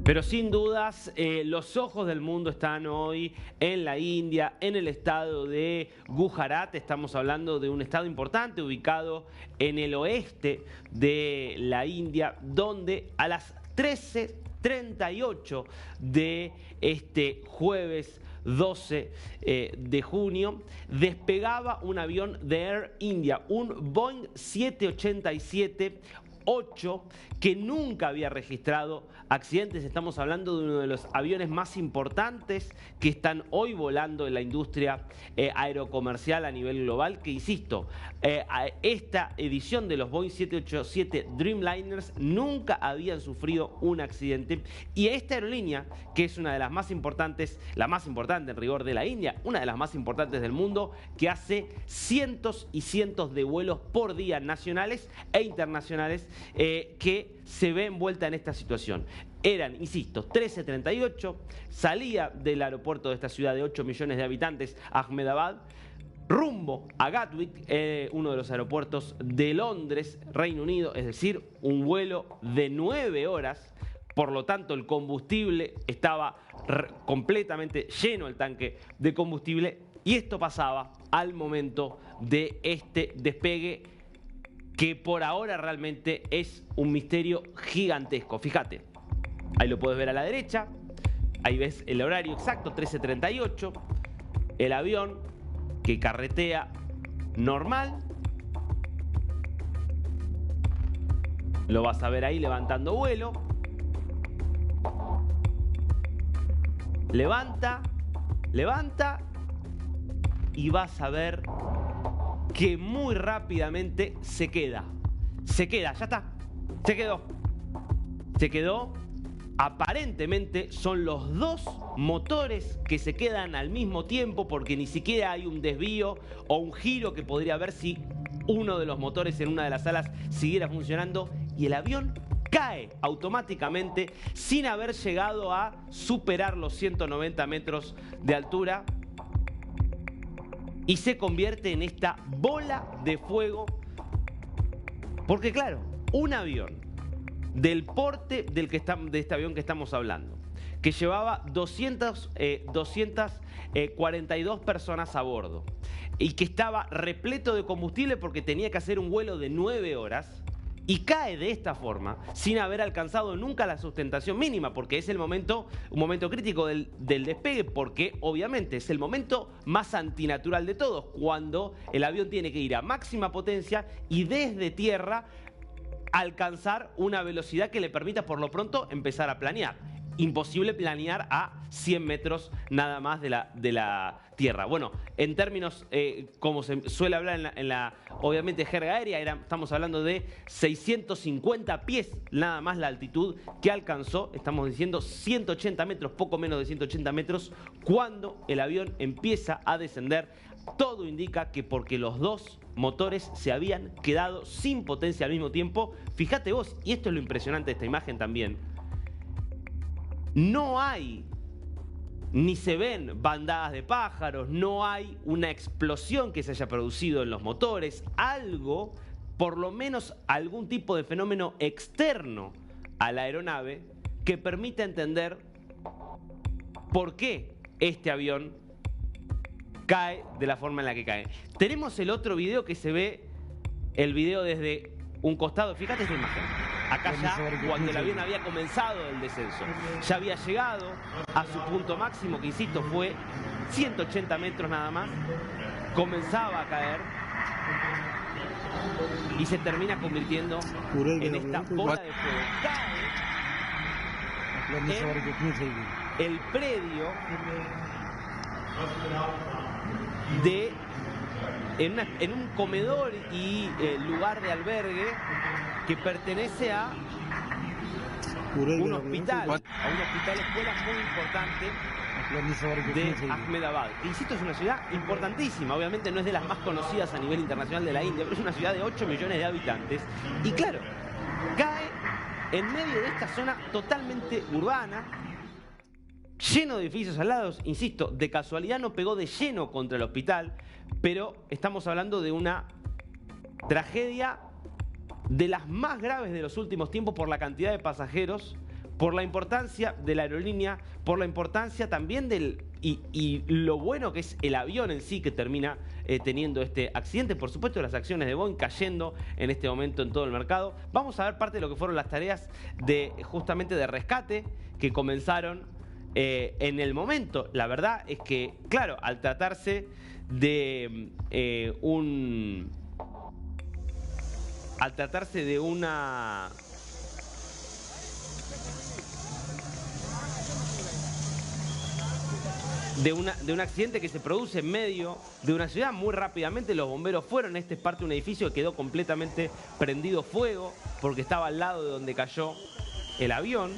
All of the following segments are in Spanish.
Pero sin dudas, los ojos del mundo están hoy en la India, en el estado de Gujarat. Estamos hablando de un estado importante ubicado en el oeste de la India, donde a las 13:38 de este jueves 12 de junio, despegaba un avión de Air India, un Boeing 787-8, que nunca había registrado accidentes. Estamos hablando de uno de los aviones más importantes que están hoy volando en la industria aerocomercial a nivel global, que insisto, esta edición de los Boeing 787 Dreamliners nunca habían sufrido un accidente, y esta aerolínea, que es una de las más importantes, la más importante en rigor de la India, una de las más importantes del mundo, que hace cientos y cientos de vuelos por día nacionales e internacionales, que se ve envuelta en esta situación. Eran, insisto, 13:38, salía del aeropuerto de esta ciudad de 8 millones de habitantes, Ahmedabad, rumbo a Gatwick, uno de los aeropuertos de Londres, Reino Unido, es decir, un vuelo de 9 horas. Por lo tanto, el combustible estaba completamente lleno, el tanque de combustible, y esto pasaba al momento de este despegue, que por ahora realmente es un misterio gigantesco. Fíjate, ahí lo puedes ver a la derecha, ahí ves el horario exacto, 13:38, el avión que carretea normal. Lo vas a ver ahí levantando vuelo. Levanta, levanta, y vas a ver que muy rápidamente se queda, ya está, se quedó. Aparentemente son los dos motores que se quedan al mismo tiempo, porque ni siquiera hay un desvío o un giro que podría haber si uno de los motores en una de las alas siguiera funcionando, y el avión cae automáticamente sin haber llegado a superar los 190 metros de altura, y se convierte en esta bola de fuego. Porque claro, un avión del porte de este avión que estamos hablando, que llevaba 242 personas a bordo, y que estaba repleto de combustible porque tenía que hacer un vuelo de 9 horas, y cae de esta forma sin haber alcanzado nunca la sustentación mínima, porque es un momento crítico del despegue, porque obviamente es el momento más antinatural de todos, cuando el avión tiene que ir a máxima potencia y desde tierra alcanzar una velocidad que le permita por lo pronto empezar a planear. Imposible planear a 100 metros nada más de la tierra. Bueno, en términos, como se suele hablar en la obviamente jerga aérea, estamos hablando de 650 pies nada más la altitud que alcanzó. Estamos diciendo 180 metros, poco menos de 180 metros, cuando el avión empieza a descender. Todo indica que porque los dos motores se habían quedado sin potencia al mismo tiempo. Fíjate vos, y esto es lo impresionante de esta imagen también, no hay, ni se ven bandadas de pájaros, no hay una explosión que se haya producido en los motores, algo, por lo menos algún tipo de fenómeno externo a la aeronave que permita entender por qué este avión cae de la forma en la que cae. Tenemos el otro video que se ve, el video desde un costado. Fíjate esta imagen. Acá ya, cuando el avión había comenzado el descenso, ya había llegado a su punto máximo, que insisto fue 180 metros nada más, comenzaba a caer y se termina convirtiendo en esta bola de fuego. Cae en el predio en un comedor y lugar de albergue que pertenece a un hospital, escuela muy importante de Ahmedabad. Que insisto, es una ciudad importantísima, obviamente no es de las más conocidas a nivel internacional de la India, pero es una ciudad de 8 millones de habitantes, y claro, cae en medio de esta zona totalmente urbana, lleno de edificios al lado. Insisto, de casualidad no pegó de lleno contra el hospital, pero estamos hablando de una tragedia de las más graves de los últimos tiempos por la cantidad de pasajeros, por la importancia de la aerolínea, por la importancia también y lo bueno que es el avión en sí que termina teniendo este accidente. Por supuesto, las acciones de Boeing cayendo en este momento en todo el mercado. Vamos a ver parte de lo que fueron las tareas justamente de rescate que comenzaron en el momento. La verdad es que, claro, al tratarse de de un accidente que se produce en medio de una ciudad, muy rápidamente los bomberos fueron. Este es parte de un edificio que quedó completamente prendido fuego porque estaba al lado de donde cayó el avión.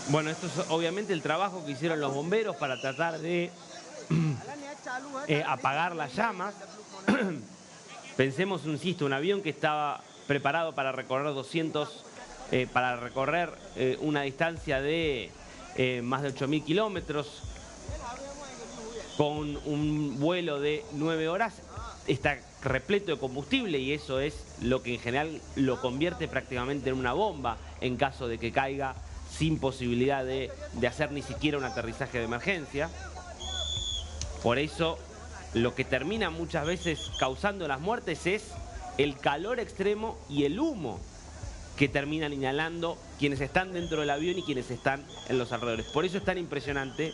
Bueno, esto es obviamente el trabajo que hicieron los bomberos para tratar de apagar las llamas. Pensemos, insisto, un avión que estaba preparado para recorrer una distancia de más de 8.000 kilómetros, con un vuelo de 9 horas, está repleto de combustible y eso es lo que en general lo convierte prácticamente en una bomba en caso de que caiga sin posibilidad de hacer ni siquiera un aterrizaje de emergencia. Por eso, lo que termina muchas veces causando las muertes es el calor extremo y el humo que terminan inhalando quienes están dentro del avión y quienes están en los alrededores. Por eso es tan impresionante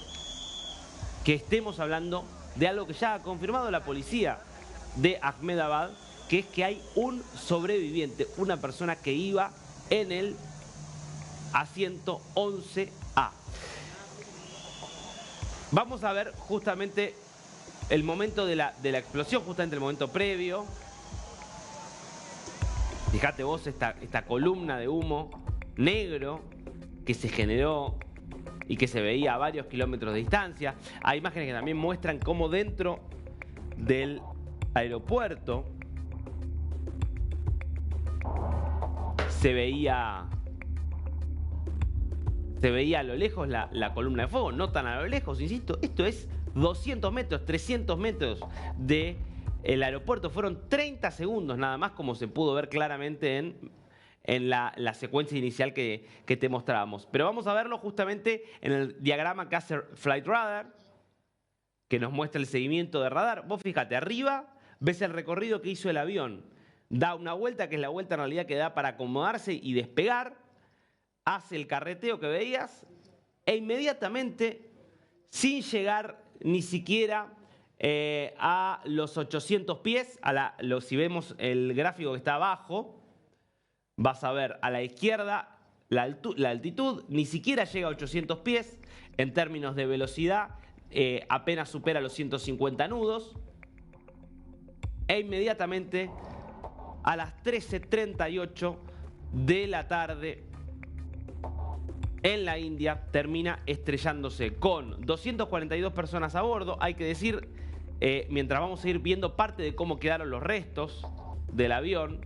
que estemos hablando de algo que ya ha confirmado la policía de Ahmedabad, que es que hay un sobreviviente, una persona que iba en el asiento 11A. Vamos a ver justamente el momento de la explosión, justamente el momento previo. Fíjate vos esta columna de humo negro que se generó y que se veía a varios kilómetros de distancia. Hay imágenes que también muestran cómo dentro del aeropuerto se veía a lo lejos la columna de fuego, no tan a lo lejos, insisto, esto es 200 metros, 300 metros del aeropuerto. Fueron 30 segundos nada más, como se pudo ver claramente en la secuencia inicial que te mostrábamos. Pero vamos a verlo justamente en el diagrama que hace Flight Radar, que nos muestra el seguimiento de radar. Vos fíjate, arriba ves el recorrido que hizo el avión. Da una vuelta, que es la vuelta en realidad que da para acomodarse y despegar. Hace el carreteo que veías e inmediatamente, sin llegar ni siquiera a los 800 pies, si vemos el gráfico que está abajo, vas a ver a la izquierda la altitud, ni siquiera llega a 800 pies. En términos de velocidad, apenas supera los 150 nudos. E inmediatamente, a las 13:38 de la tarde, en la India, termina estrellándose con 242 personas a bordo. Hay que decir, mientras vamos a ir viendo parte de cómo quedaron los restos del avión,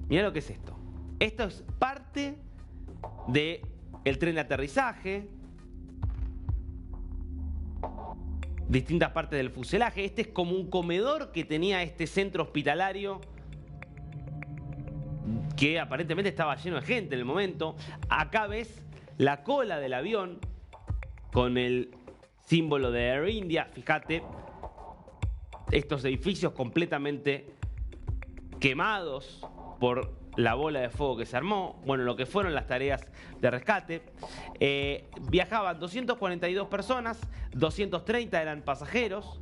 mirá lo que es esto. Esto es parte del tren de aterrizaje, distintas partes del fuselaje. Este es como un comedor que tenía este centro hospitalario, que aparentemente estaba lleno de gente en el momento. Acá ves la cola del avión con el símbolo de Air India. Fíjate, estos edificios completamente quemados por la bola de fuego que se armó. Bueno, lo que fueron las tareas de rescate. Viajaban 242 personas, 230 eran pasajeros.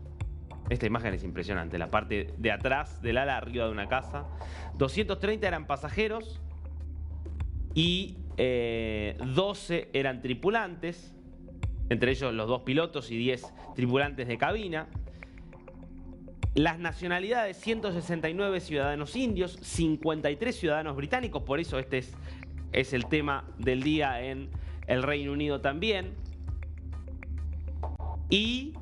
Esta imagen es impresionante, la parte de atrás del ala arriba de una casa. 230 eran pasajeros y 12 eran tripulantes, entre ellos los 2 pilotos y 10 tripulantes de cabina. Las nacionalidades: 169 ciudadanos indios, 53 ciudadanos británicos, por eso este es el tema del día en el Reino Unido también. Y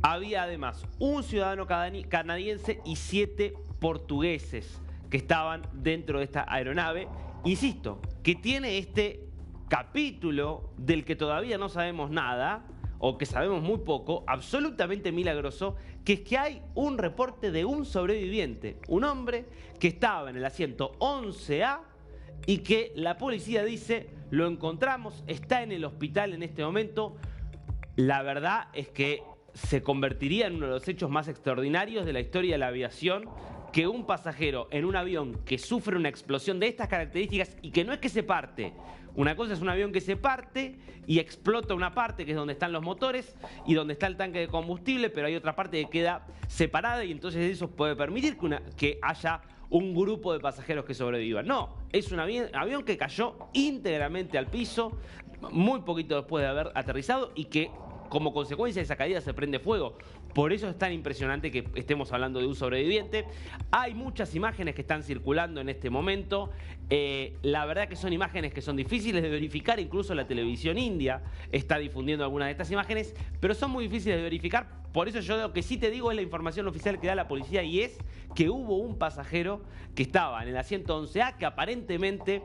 había además un ciudadano canadiense y 7 portugueses que estaban dentro de esta aeronave. Insisto, que tiene este capítulo del que todavía no sabemos nada, o que sabemos muy poco, absolutamente milagroso, que es que hay un reporte de un sobreviviente, un hombre que estaba en el asiento 11A y que la policía dice: lo encontramos, está en el hospital en este momento. La verdad es que se convertiría en uno de los hechos más extraordinarios de la historia de la aviación, que un pasajero en un avión que sufre una explosión de estas características, y que no es que se parte. Una cosa es un avión que se parte y explota una parte, que es donde están los motores y donde está el tanque de combustible, pero hay otra parte que queda separada, y entonces eso puede permitir que haya un grupo de pasajeros que sobrevivan. No, es un avión que cayó íntegramente al piso muy poquito después de haber aterrizado, y que como consecuencia de esa caída se prende fuego. Por eso es tan impresionante que estemos hablando de un sobreviviente. Hay muchas imágenes que están circulando en este momento. La verdad que son imágenes que son difíciles de verificar. Incluso la televisión india está difundiendo algunas de estas imágenes, pero son muy difíciles de verificar. Por eso yo lo que sí te digo es la información oficial que da la policía, y es que hubo un pasajero que estaba en el asiento 11A, que aparentemente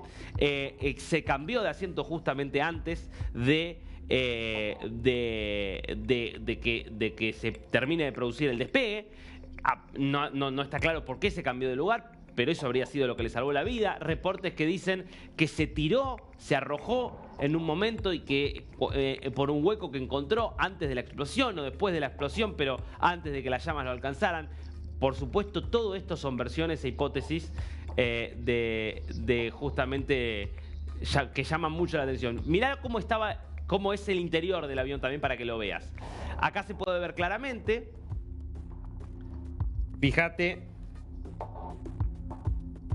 se cambió de asiento justamente antes de que se termine de producir el despegue. No está claro por qué se cambió de lugar, pero eso habría sido lo que le salvó la vida. Reportes que dicen que se tiró, se arrojó en un momento, y que por un hueco que encontró antes de la explosión o después de la explosión, pero antes de que las llamas lo alcanzaran. Por supuesto, todo esto son versiones e hipótesis de justamente que llaman mucho la atención. Mirá cómo es el interior del avión también, para que lo veas. Acá se puede ver claramente. Fíjate,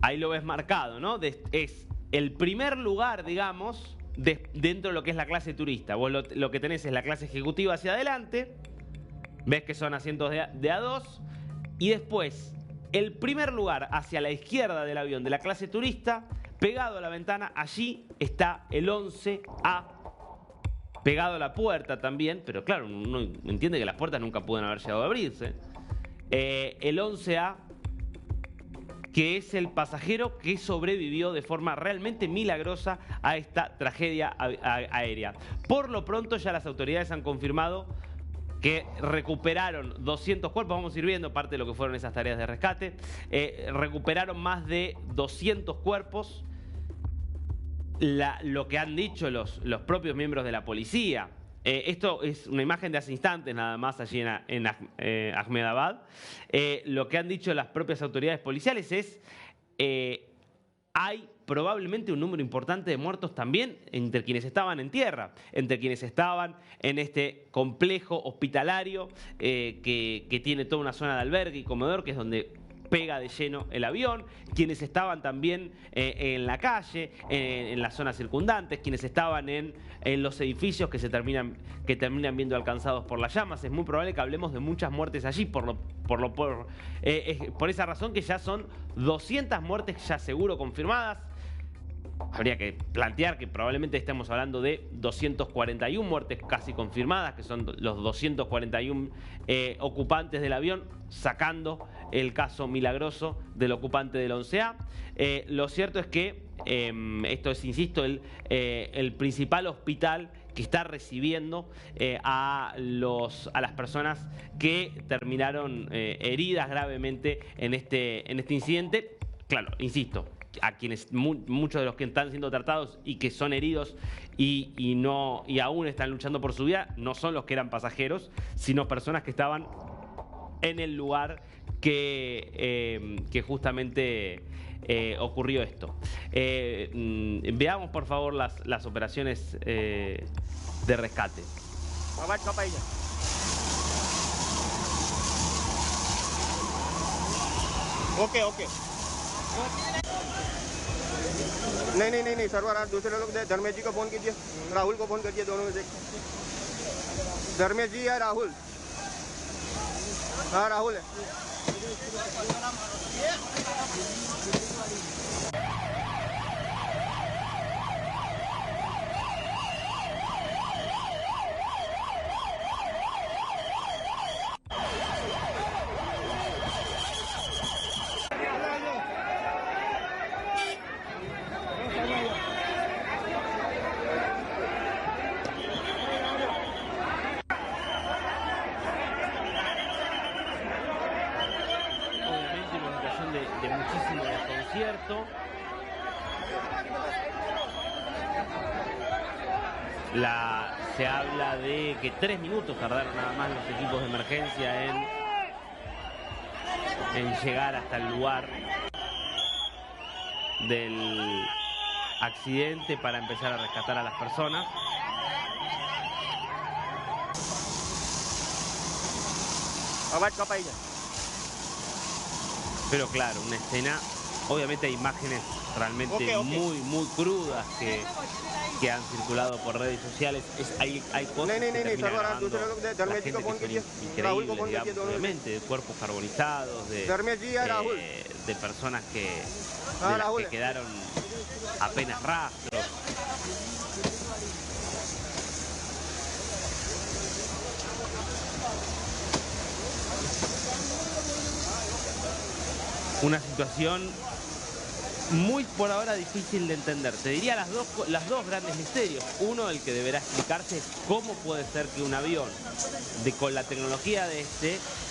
ahí lo ves marcado, ¿no? Es el primer lugar, digamos, dentro de lo que es la clase turista. Vos lo que tenés es la clase ejecutiva hacia adelante. Ves que son asientos de A2. Y después, el primer lugar hacia la izquierda del avión de la clase turista, pegado a la ventana, allí está el 11A. Pegado a la puerta también, pero claro, uno entiende que las puertas nunca pueden haber llegado a abrirse. El 11A, que es el pasajero que sobrevivió de forma realmente milagrosa a esta tragedia aérea. Por lo pronto ya las autoridades han confirmado que recuperaron 200 cuerpos. Vamos a ir viendo parte de lo que fueron esas tareas de rescate. Recuperaron más de 200 cuerpos. Lo que han dicho los propios miembros de la policía. Esto es una imagen de hace instantes nada más allí en Ahmedabad. Lo que han dicho las propias autoridades policiales es hay probablemente un número importante de muertos también entre quienes estaban en tierra, entre quienes estaban en este complejo hospitalario que tiene toda una zona de albergue y comedor, que es donde pega de lleno el avión, quienes estaban también en la calle, en las zonas circundantes, quienes estaban en los edificios que terminan viendo alcanzados por las llamas. Es muy probable que hablemos de muchas muertes allí, por esa razón, que ya son 200 muertes ya seguro confirmadas. Habría que plantear que probablemente estemos hablando de 241 muertes casi confirmadas, que son los 241 ocupantes del avión, sacando el caso milagroso del ocupante del 11A. Lo cierto es que esto es, insisto, el principal hospital que está recibiendo a las personas que terminaron heridas gravemente en este incidente. Claro, insisto, a quienes muchos de los que están siendo tratados y que son heridos y aún están luchando por su vida no son los que eran pasajeros, sino personas que estaban en el lugar que justamente ocurrió esto. Veamos por favor las operaciones de rescate. Okay नहीं सर्वर, आप दूसरे लोग धर्मेश जी को फोन कीजिए, राहुल को फोन कीजिए, दोनों में से धर्मेश जी या राहुल। हाँ राहुल है। Obviamente una situación de muchísimo desconcierto. Se habla de que 3 minutos tardaron nada más los equipos de emergencia en llegar hasta el lugar del accidente para empezar a rescatar a las personas. आवाज कब आई है? Pero claro, una escena, obviamente hay imágenes realmente muy crudas que han circulado por redes sociales. Hay cosas que terminan grabando la gente que son increíbles, digamos, obviamente, de cuerpos carbonizados, de personas que quedaron apenas rastros. Una situación muy por ahora difícil de entender. Te diría las dos grandes misterios. Uno, el que deberá explicarse, es cómo puede ser que un avión con la tecnología de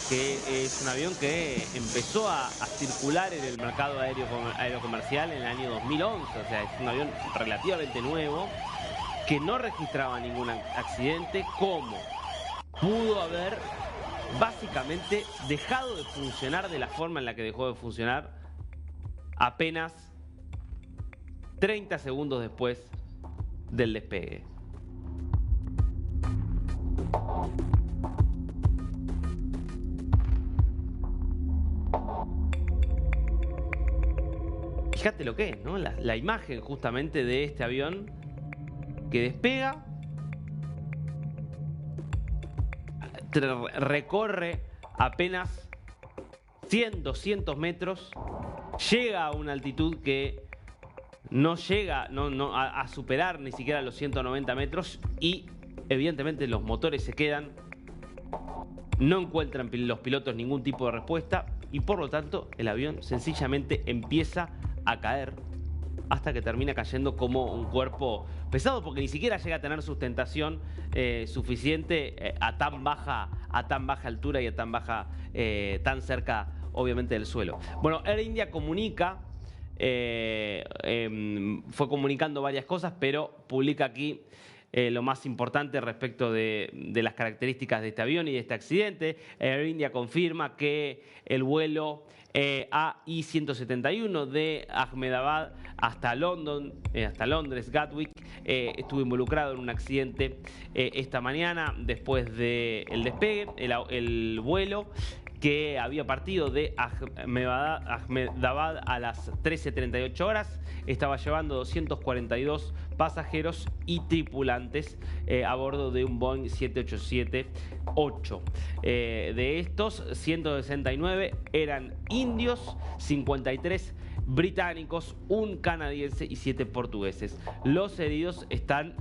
que es un avión que empezó a circular en el mercado aerocomercial en el año 2011, o sea, es un avión relativamente nuevo, que no registraba ningún accidente, cómo pudo haber básicamente dejado de funcionar de la forma en la que dejó de funcionar apenas 30 segundos después del despegue. Fíjate lo que es, ¿no? La imagen justamente de este avión que despega, recorre apenas 100, 200 metros, llega a una altitud que no llega a superar ni siquiera los 190 metros y evidentemente los motores se quedan, no encuentran los pilotos ningún tipo de respuesta y por lo tanto el avión sencillamente empieza a caer hasta que termina cayendo como un cuerpo pesado, porque ni siquiera llega a tener sustentación suficiente a tan baja altura y a tan cerca obviamente del suelo. Bueno, Air India comunica, fue comunicando varias cosas, pero publica aquí lo más importante respecto de las características de este avión y de este accidente. Air India confirma que el vuelo AI-171 de Ahmedabad hasta Londres, Gatwick, estuvo involucrado en un accidente esta mañana después del despegue. El vuelo, que había partido de Ahmedabad a las 13:38 horas, estaba llevando 242 pasajeros y tripulantes a bordo de un Boeing 787-8. De estos, 169 eran indios, 53 británicos, un canadiense y 7 portugueses. Los heridos están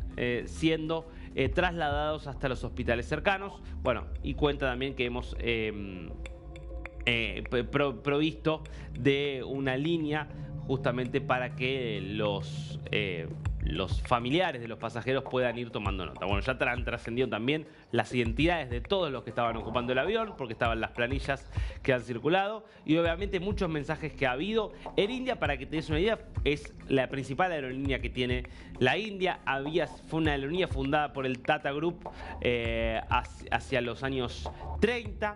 siendo trasladados hasta los hospitales cercanos. Bueno, y cuenta también que hemos provisto de una línea justamente para que los familiares de los pasajeros puedan ir tomando nota. Bueno, ya han trascendido también las identidades de todos los que estaban ocupando el avión, porque estaban las planillas que han circulado y obviamente muchos mensajes que ha habido. Air India, para que te des una idea, es la principal aerolínea que tiene la India. Fue una aerolínea fundada por el Tata Group hacia los años 30.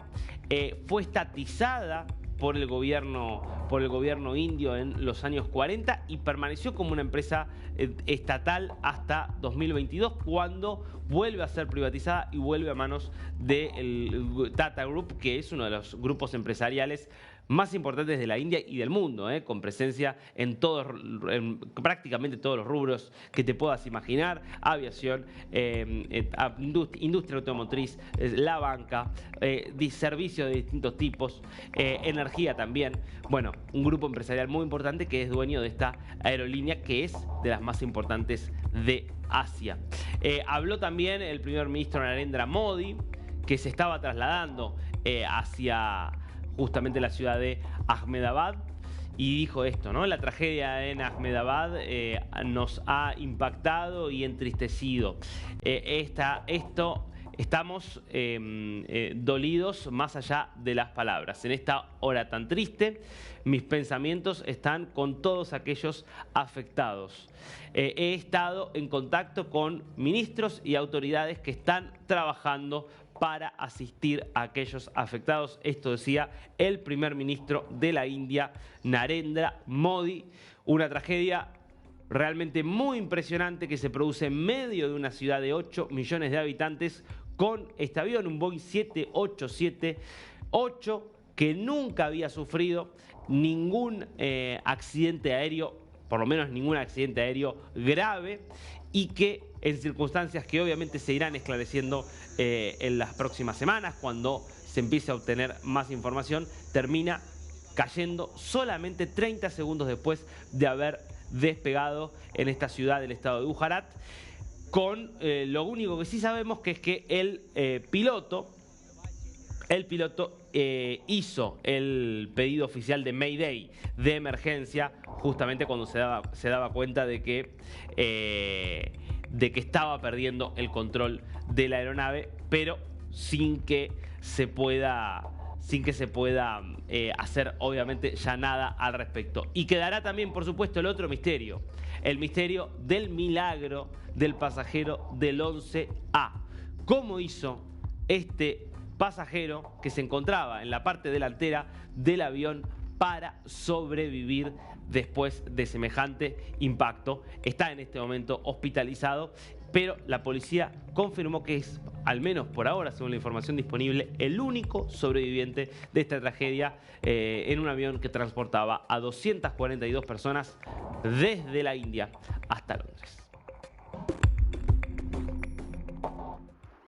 Fue estatizada por el gobierno indio en los años 40 y permaneció como una empresa estatal hasta 2022, cuando vuelve a ser privatizada y vuelve a manos del Tata Group, que es uno de los grupos empresariales más importantes de la India y del mundo, con presencia en prácticamente todos los rubros que te puedas imaginar: aviación, industria automotriz, la banca, servicios de distintos tipos, energía también. Bueno, un grupo empresarial muy importante que es dueño de esta aerolínea, que es de las más importantes de Asia. Habló también el primer ministro Narendra Modi, que se estaba trasladando hacia justamente la ciudad de Ahmedabad, y dijo esto, ¿no? La tragedia en Ahmedabad nos ha impactado y entristecido. Estamos dolidos más allá de las palabras. En esta hora tan triste, mis pensamientos están con todos aquellos afectados. He estado en contacto con ministros y autoridades que están trabajando para asistir a aquellos afectados. Esto decía el primer ministro de la India, Narendra Modi. Una tragedia realmente muy impresionante que se produce en medio de una ciudad de 8 millones de habitantes con este avión, un Boeing 787-8, que nunca había sufrido ningún accidente aéreo, por lo menos ningún accidente aéreo grave, y que en circunstancias que obviamente se irán esclareciendo en las próximas semanas, cuando se empiece a obtener más información, termina cayendo solamente 30 segundos después de haber despegado en esta ciudad del estado de Gujarat, con lo único que sí sabemos, que es que el piloto hizo el pedido oficial de Mayday, de emergencia, justamente cuando se daba cuenta de que estaba perdiendo el control de la aeronave, pero sin que se pueda hacer obviamente ya nada al respecto. Y quedará también, por supuesto, el otro misterio, el misterio del milagro del pasajero del 11A. ¿Cómo hizo este pasajero, que se encontraba en la parte delantera del avión, para sobrevivir después de semejante impacto? Está en este momento hospitalizado, pero la policía confirmó que es, al menos por ahora, según la información disponible, el único sobreviviente de esta tragedia en un avión que transportaba a 242 personas desde la India hasta Londres.